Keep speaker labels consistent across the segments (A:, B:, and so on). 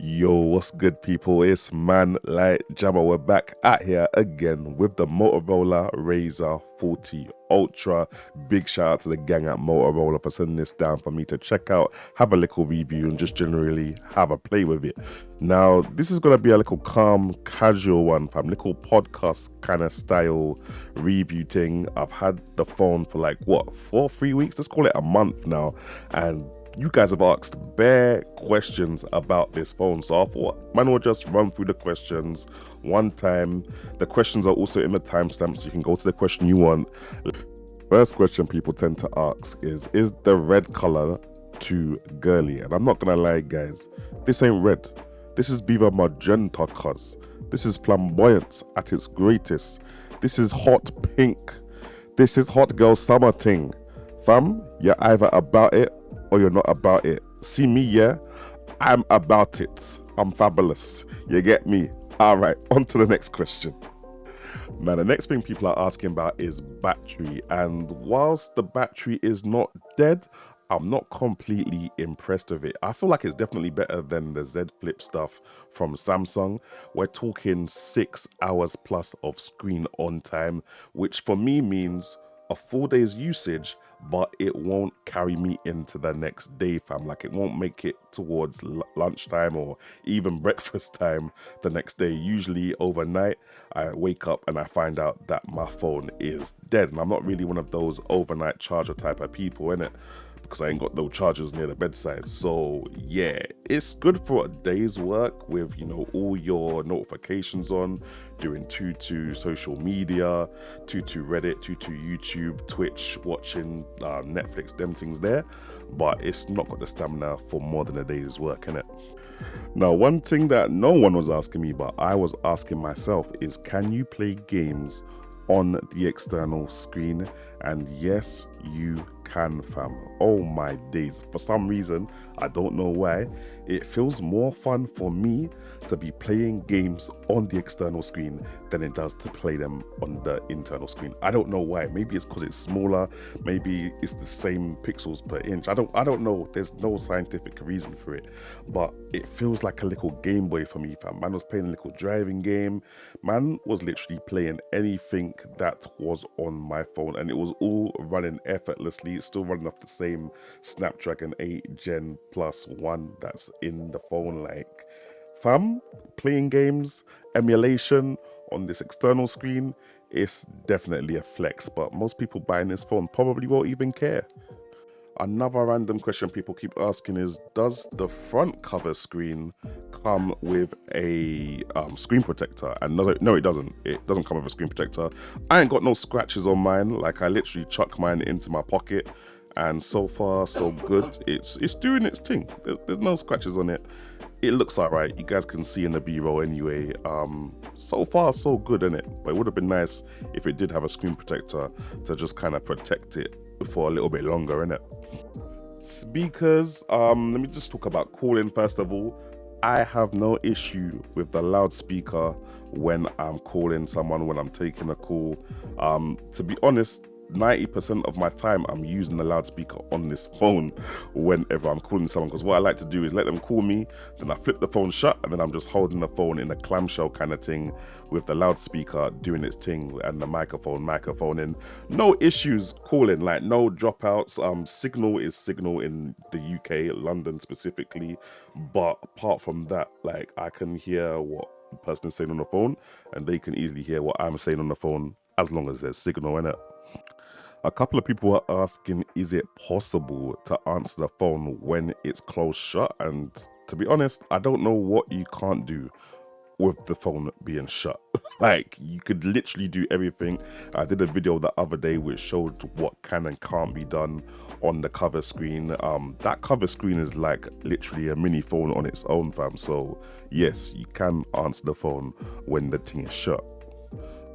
A: Yo, what's good, people? It's man like Jamo. We're back at here again with the Motorola RAZR 40 Ultra. Big shout out to the gang at Motorola for sending this down for me to check out, have a little review, and just generally have a play with it. Now, this is going to be a little calm, casual one, fam. Little podcast kind of style review thing. I've had the phone for like, 3 weeks? Let's call it a month now. And you guys have asked bare questions about this phone, so I thought man will just run through the questions one time. The questions are also in the timestamp, so you can go to the question you want. First question people tend to ask is the red color too girly? And I'm not gonna lie, guys, this ain't red. This is Viva Magenta, cuz. This is flamboyance at its greatest. This is hot pink. This is hot girl summer thing. Fam, you're either about it or you're not about it. See me, yeah? I'm about it. I'm fabulous. You get me? All right, on to the next question. Now, the next thing people are asking about is battery. And whilst the battery is not dead, I'm not completely impressed with it. I feel like it's definitely better than the Z Flip stuff from Samsung. We're talking 6 hours plus of screen on time, which for me means a full day's usage, but it won't carry me into the next day, fam. Like, it won't make it towards lunchtime or even breakfast time the next day. Usually overnight, I wake up and I find out that my phone is dead. And I'm not really one of those overnight charger type of people, innit? Because I ain't got no chargers near the bedside. So yeah, it's good for a day's work with, you know, all your notifications on, doing to social media, to Reddit, to YouTube, Twitch, watching Netflix, them things there. But it's not got the stamina for more than a day's work, innit? Now, one thing that no one was asking me, but I was asking myself, is can you play games on the external screen? And yes, you can, fam. Oh my days. For some reason, I don't know why, it feels more fun for me to be playing games on the external screen than it does to play them on the internal screen. I don't know why. Maybe it's because it's smaller, maybe it's the same pixels per inch. I don't know. There's no scientific reason for it, but it feels like a little Game Boy for me, fam. Man was playing a little driving game. Man was literally playing anything that was on my phone, and it was all running effortlessly. It's still running off the same Snapdragon 8 Gen Plus 1 that's in the phone. Like, fam, playing games, emulation on this external screen, it's definitely a flex, but most people buying this phone probably won't even care. Another random question people keep asking is, does the front cover screen come with a screen protector? And no, it doesn't. It doesn't come with a screen protector. I ain't got no scratches on mine. Like, I literally chuck mine into my pocket, and so far so good. It's doing its thing. There's no scratches on it. It looks alright. You guys can see in the B-roll anyway. So far so good, innit? But it would have been nice if it did have a screen protector to just kind of protect it for a little bit longer, innit? Speakers, let me just talk about calling first of all. I have no issue with the loudspeaker when I'm calling someone, when I'm taking a call. To be honest, 90% of my time I'm using the loudspeaker on this phone whenever I'm calling someone, because what I like to do is let them call me, then I flip the phone shut, and then I'm just holding the phone in a clamshell kind of thing with the loudspeaker doing its thing and the microphone in. No issues calling, like no dropouts. Signal is signal in the UK, London specifically, but apart from that, like, I can hear what the person is saying on the phone and they can easily hear what I'm saying on the phone as long as there's signal in it. A couple of people are asking, is it possible to answer the phone when it's closed shut? And to be honest, I don't know what you can't do with the phone being shut. Like, you could literally do everything. I did a video the other day which showed what can and can't be done on the cover screen. That cover screen is like literally a mini phone on its own, fam. So yes, you can answer the phone when the thing is shut.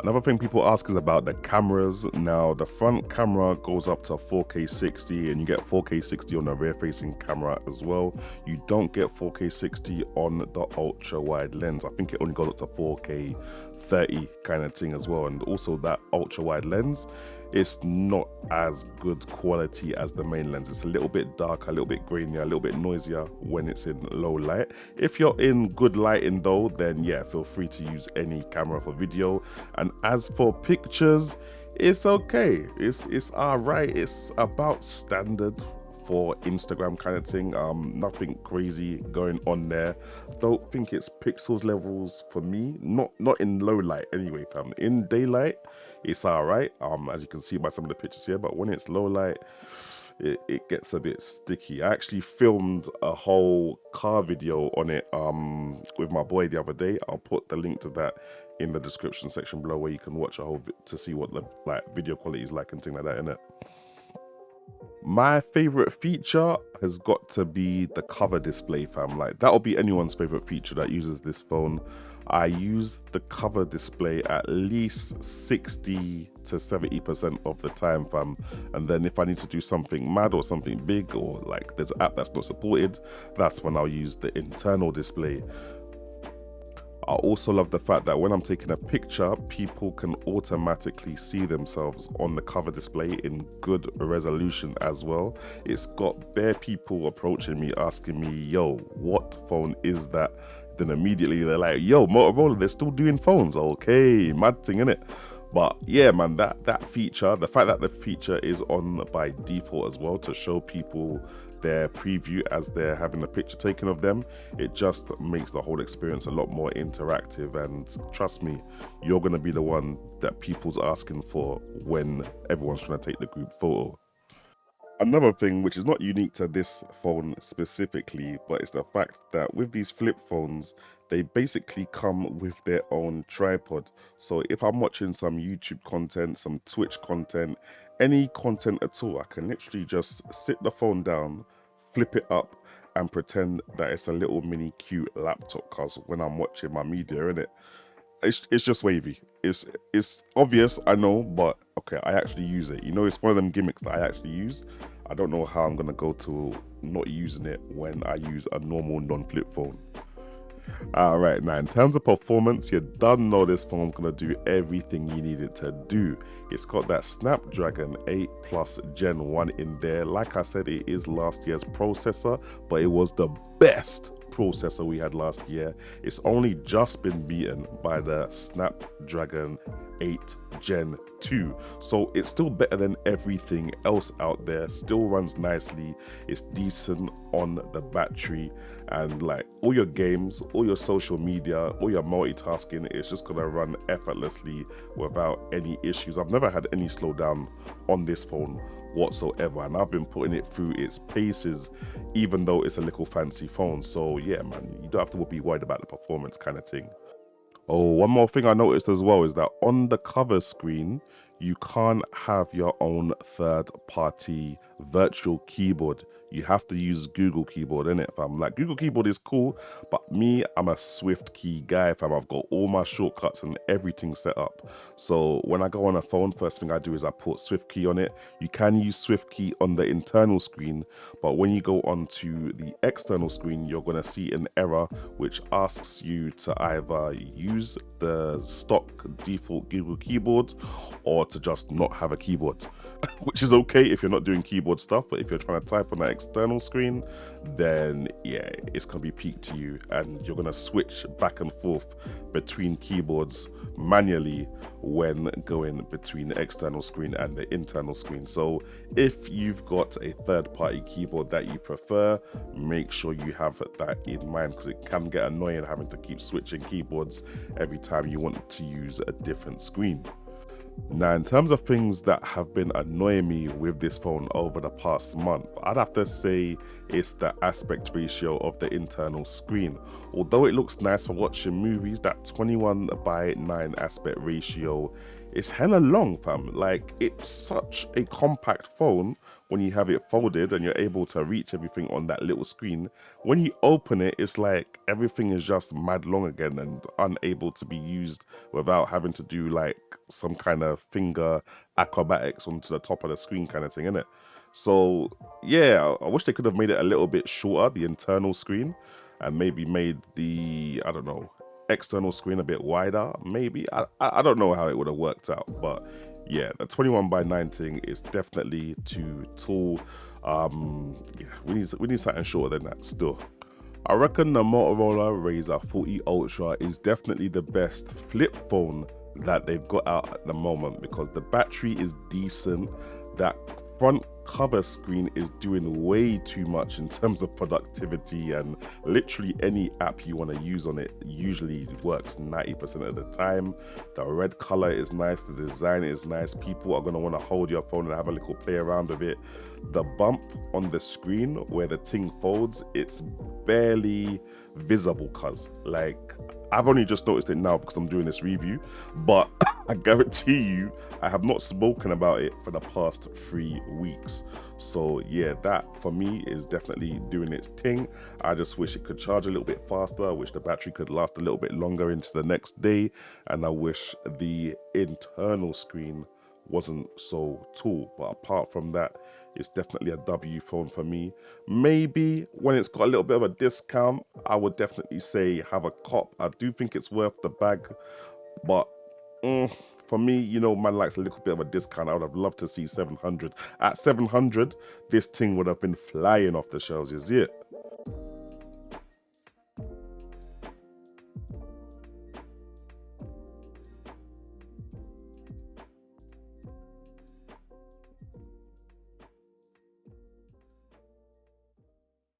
A: Another thing people ask is about the cameras. Now, the front camera goes up to 4K 60, and you get 4K 60 on the rear-facing camera as well. You don't get 4K 60 on the ultra-wide lens. I think it only goes up to 4K 30 kind of thing as well. And also that ultra wide lens, it's not as good quality as the main lens. It's a little bit darker, a little bit grainier, a little bit noisier when it's in low light. If you're in good lighting though, then yeah, feel free to use any camera for video. And as for pictures, it's okay. It's all right. It's about standard for Instagram kind of thing. Nothing crazy going on there. Don't think it's pixels levels for me. Not in low light anyway, fam. In daylight, it's all right. As you can see by some of the pictures here, but when it's low light, it gets a bit sticky. I actually filmed a whole car video on it with my boy the other day. I'll put the link to that in the description section below, where you can watch a whole to see what the video quality is like and thing like that, innit? My favorite feature has got to be the cover display, fam. Like, that'll be anyone's favorite feature that uses this phone. I use the cover display at least 60 to 70% of the time, fam. And then if I need to do something mad or something big, or like there's an app that's not supported, that's when I'll use the internal display. I also love the fact that when I'm taking a picture, people can automatically see themselves on the cover display in good resolution as well. It's got bare people approaching me asking me, yo, what phone is that? Then immediately they're like, yo, Motorola, they're still doing phones. Okay, mad thing, innit? But yeah, man, that feature, the fact that the feature is on by default as well to show people their preview as they're having a picture taken of them, it just makes the whole experience a lot more interactive. And trust me, you're going to be the one that people's asking for when everyone's trying to take the group photo. Another thing which is not unique to this phone specifically, but it's the fact that with these flip phones, they basically come with their own tripod. So if I'm watching some YouTube content, some Twitch content, any content at all, I can literally just sit the phone down, flip it up, and pretend that it's a little mini cute laptop, cause when I'm watching my media, innit? It's just wavy. It's obvious, I know, but okay, I actually use it. You know, it's one of them gimmicks that I actually use. I don't know how I'm gonna go to not using it when I use a normal non-flip phone. Alright, now in terms of performance, you done know this phone's gonna do everything you need it to do. It's got that Snapdragon 8 Plus Gen 1 in there. Like I said, it is last year's processor, but it was the best processor we had last year. It's only just been beaten by the Snapdragon 8 Gen 2, so it's still better than everything else out there. Still runs nicely, it's decent on the battery, and like all your games, all your social media, all your multitasking, it's just gonna run effortlessly without any issues. I've never had any slowdown on this phone whatsoever, and I've been putting it through its paces even though it's a little fancy phone. So yeah, man, you don't have to be worried about the performance kind of thing. Oh, one more thing I noticed as well is that on the cover screen, you can't have your own third-party virtual keyboard. You have to use Google Keyboard, innit, fam? Like, Google Keyboard is cool, but me, I'm a Swift key guy, fam. I've got all my shortcuts and everything set up. So when I go on a phone, first thing I do is I put Swift key on it. You can use Swift key on the internal screen, but when you go onto the external screen, you're gonna see an error which asks you to either use the stock default Google Keyboard or to just not have a keyboard, which is okay if you're not doing keyboard stuff, but if you're trying to type on that external screen, then yeah, it's gonna be peaked to you and you're gonna switch back and forth between keyboards manually when going between the external screen and the internal screen. So if you've got a third-party keyboard that you prefer, make sure you have that in mind, because it can get annoying having to keep switching keyboards every time you want to use a different screen. Now, in terms of things that have been annoying me with this phone over the past month, I'd have to say it's the aspect ratio of the internal screen. Although it looks nice for watching movies, that 21:9 aspect ratio is hella long, fam. Like, it's such a compact phone when you have it folded and you're able to reach everything on that little screen. When you open it, it's like everything is just mad long again and unable to be used without having to do like some kind of finger acrobatics onto the top of the screen kind of thing, innit? So yeah, I wish they could have made it a little bit shorter, the internal screen, and maybe made the, I don't know, external screen a bit wider, maybe. I don't know how it would have worked out, but yeah, the 21:9 is definitely too tall. Yeah, we need something shorter than that still. I reckon the Motorola RAZR 40 Ultra is definitely the best flip phone that they've got out at the moment, because the battery is decent. That front cover screen is doing way too much in terms of productivity, and literally any app you want to use on it usually works 90% of the time. The red color is nice, the design is nice. People are going to want to hold your phone and have a little play around with it. The bump on the screen where the thing folds, it's barely visible, cuz like I've only just noticed it now because I'm doing this review, but I guarantee you I have not spoken about it for the past 3 weeks. So yeah, that for me is definitely doing its thing. I just wish it could charge a little bit faster. I wish the battery could last a little bit longer into the next day, and I wish the internal screen wasn't so tall. But apart from that, it's definitely a W phone for me. Maybe when it's got a little bit of a discount, I would definitely say have a cop. I do think it's worth the bag, but for me, you know, man likes a little bit of a discount. I would have loved to see 700. At 700, this thing would have been flying off the shelves, you see it?